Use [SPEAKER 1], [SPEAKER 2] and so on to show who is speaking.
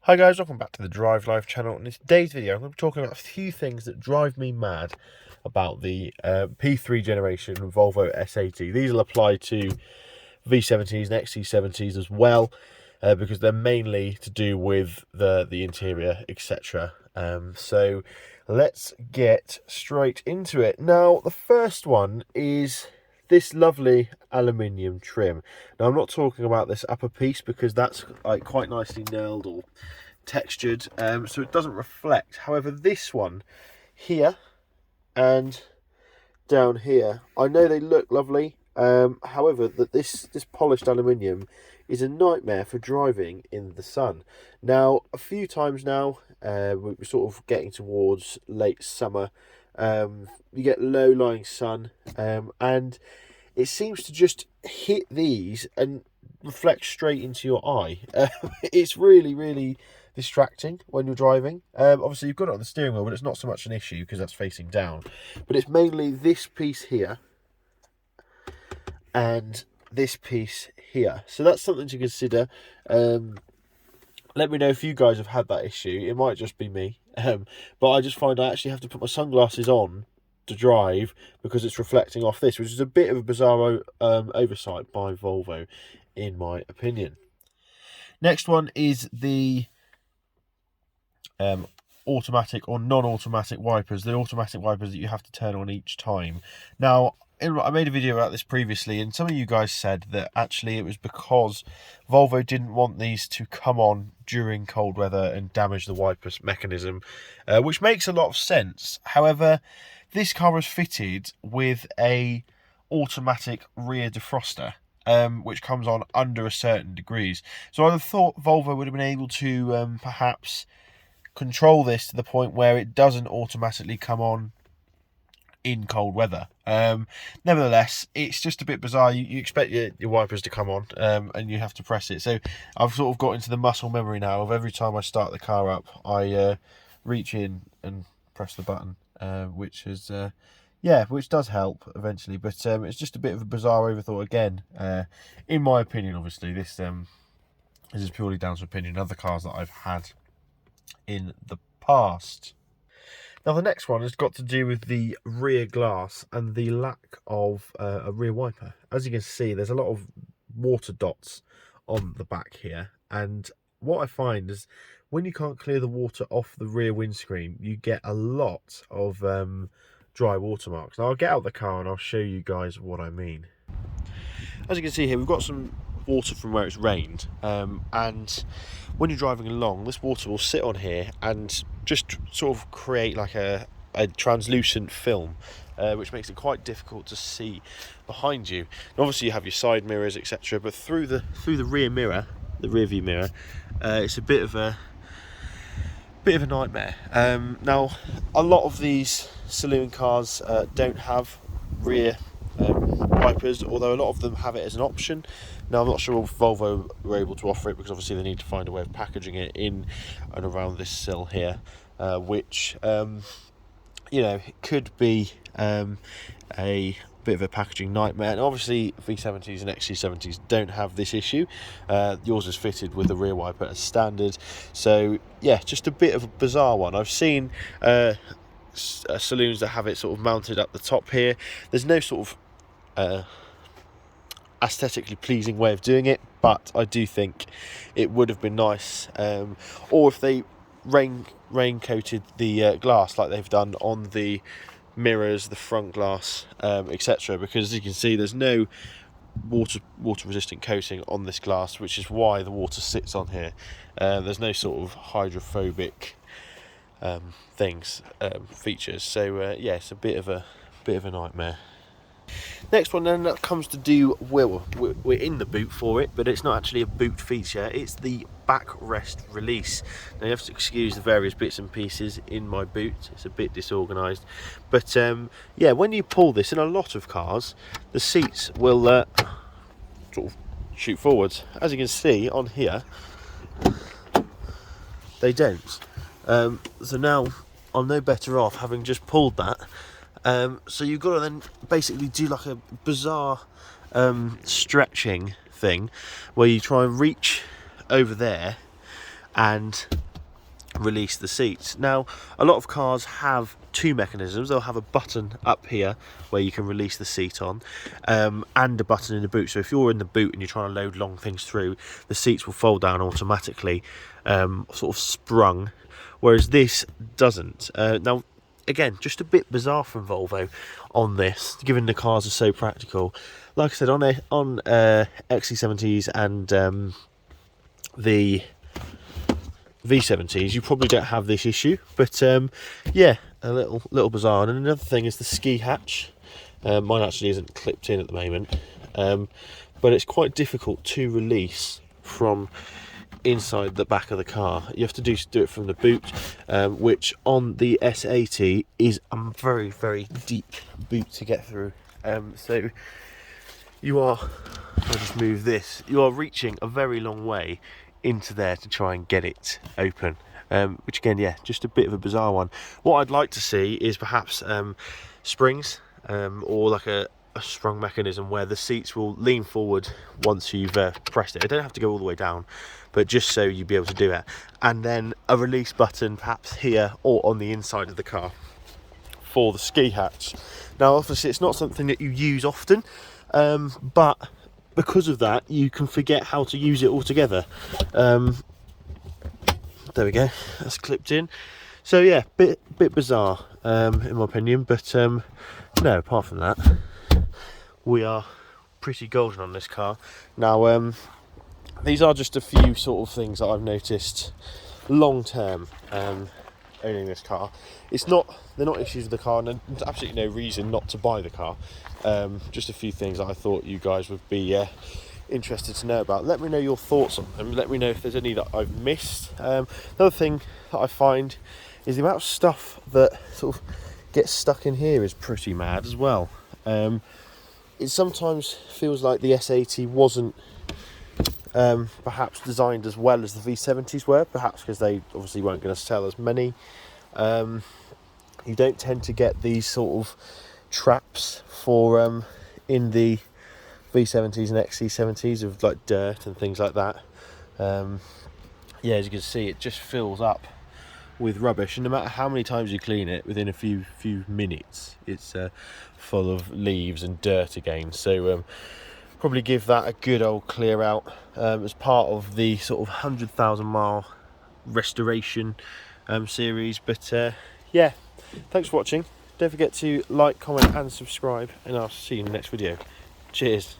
[SPEAKER 1] Hi guys, welcome back to the Drive Live channel. In today's video, I'm going to be talking about a few things that drive me mad about the P3 generation Volvo S80. These will apply to V70s and XC70s as well, because they're mainly to do with the interior, etc. So let's get straight into it. Now, the first one is this lovely aluminium trim. Now, I'm not talking about this upper piece because that's like quite nicely nailed or textured, so it doesn't reflect. However, this one here and down here, I know they look lovely. However, that this polished aluminium is a nightmare for driving in the sun. Now, a few times now, we're sort of getting towards late summer. You get low-lying sun, and it seems to just hit these and reflect straight into your eye. It's really distracting when you're driving. Obviously, you've got it on the steering wheel, but it's not so much an issue because that's facing down. But it's mainly this piece here and this piece here. So that's something to consider. Let me know if you guys have had that issue. It might just be me. But I just find I actually have to put my sunglasses on to drive because it's reflecting off this, which is a bit of a bizarre oversight by Volvo, in my opinion. Next one is the automatic or non-automatic wipers, the automatic wipers that you have to turn on each time. Now, I made a video about this previously, and some of you guys said that actually it was because Volvo didn't want these to come on during cold weather and damage the wipers mechanism, which makes a lot of sense. However, this car was fitted with a automatic rear defroster, which comes on under a certain degrees. So I thought Volvo would have been able to perhaps control this to the point where it doesn't automatically come on in cold weather. Nevertheless, it's just a bit bizarre. You expect your wipers to come on, and you have to press it. So I've sort of got into the muscle memory now of every time I start the car up, I reach in and press the button, which is which does help eventually. But it's just a bit of a bizarre overthought again, in my opinion. Obviously, this is purely down to opinion. Other cars that I've had in the past. Now, the next one has got to do with the rear glass and the lack of a rear wiper. As you can see, there's a lot of water dots on the back here, and what I find is when you can't clear the water off the rear windscreen, you get a lot of dry watermarks. Now, I'll get out the car and I'll show you guys what I mean. As you can see here, we've got some water from where it's rained, and when you're driving along, this water will sit on here and just sort of create like a translucent film, which makes it quite difficult to see behind you. And obviously you have your side mirrors, etc., but through the rear mirror, the rear view mirror, it's a bit of a nightmare. Now, a lot of these saloon cars don't have rear wipers, although a lot of them have it as an option. Now, I'm not sure if Volvo were able to offer it because obviously they need to find a way of packaging it in and around this sill here, which could be a bit of a packaging nightmare. And obviously V70s and XC70s don't have this issue. Yours is fitted with a rear wiper as standard, so yeah, just a bit of a bizarre one. I've seen saloons that have it sort of mounted up the top here. There's no sort of aesthetically pleasing way of doing it, but I do think it would have been nice, or if they rain coated the glass like they've done on the mirrors, the front glass, etc., because as you can see, there's no water resistant coating on this glass, which is why the water sits on here. There's no sort of hydrophobic features, so yeah, it's a bit of a nightmare. Next one then, that comes to do, well, we're in the boot for it, but it's not actually a boot feature, it's the backrest release. Now, you have to excuse the various bits and pieces in my boot, it's a bit disorganised, but yeah, when you pull this, in a lot of cars, the seats will sort of shoot forwards. As you can see on here, they don't. So now I'm no better off having just pulled that. So you've got to then basically do like a bizarre stretching thing where you try and reach over there and release the seats. Now, a lot of cars have two mechanisms. They'll have a button up here where you can release the seat on, and a button in the boot. So if you're in the boot and you're trying to load long things through, the seats will fold down automatically, sort of sprung, whereas this doesn't. Now, again, just a bit bizarre from Volvo on this, given the cars are so practical. Like I said, on XC70s and the V70s, you probably don't have this issue, but yeah, a little bizarre. And another thing is the ski hatch. Mine actually isn't clipped in at the moment, but it's quite difficult to release from inside the back of the car. You have to do it from the boot, which on the S80 is a very, very deep boot to get through. So you are, if I just move this, you are reaching a very long way into there to try and get it open, which again, yeah, just a bit of a bizarre one. What I'd like to see is perhaps springs, or like a sprung mechanism where the seats will lean forward once you've pressed it. It don't have to go all the way down, but just so you'd be able to do it. And then a release button perhaps here or on the inside of the car for the ski hatch. Now obviously it's not something that you use often, but because of that you can forget how to use it altogether. There we go, that's clipped in. So yeah, bit bizarre in my opinion, but no, apart from that, we are pretty golden on this car. Now these are just a few sort of things that I've noticed long term owning this car. They're not issues with the car, and there's absolutely no reason not to buy the car. Just a few things that I thought you guys would be interested to know about. Let me know your thoughts on them. Let me know if there's any that I've missed. Another thing that I find is the amount of stuff that sort of gets stuck in here is pretty mad as well. It sometimes feels like the S80 wasn't perhaps designed as well as the V70s were, perhaps because they obviously weren't going to sell as many. You don't tend to get these sort of traps for in the V70s and XC70s of like dirt and things like that. Yeah, as you can see, it just fills up with rubbish, and no matter how many times you clean it, within a few minutes it's full of leaves and dirt again. So probably give that a good old clear out as part of the sort of 100,000 mile restoration series. But yeah, thanks for watching. Don't forget to like, comment and subscribe, and I'll see you in the next video. Cheers.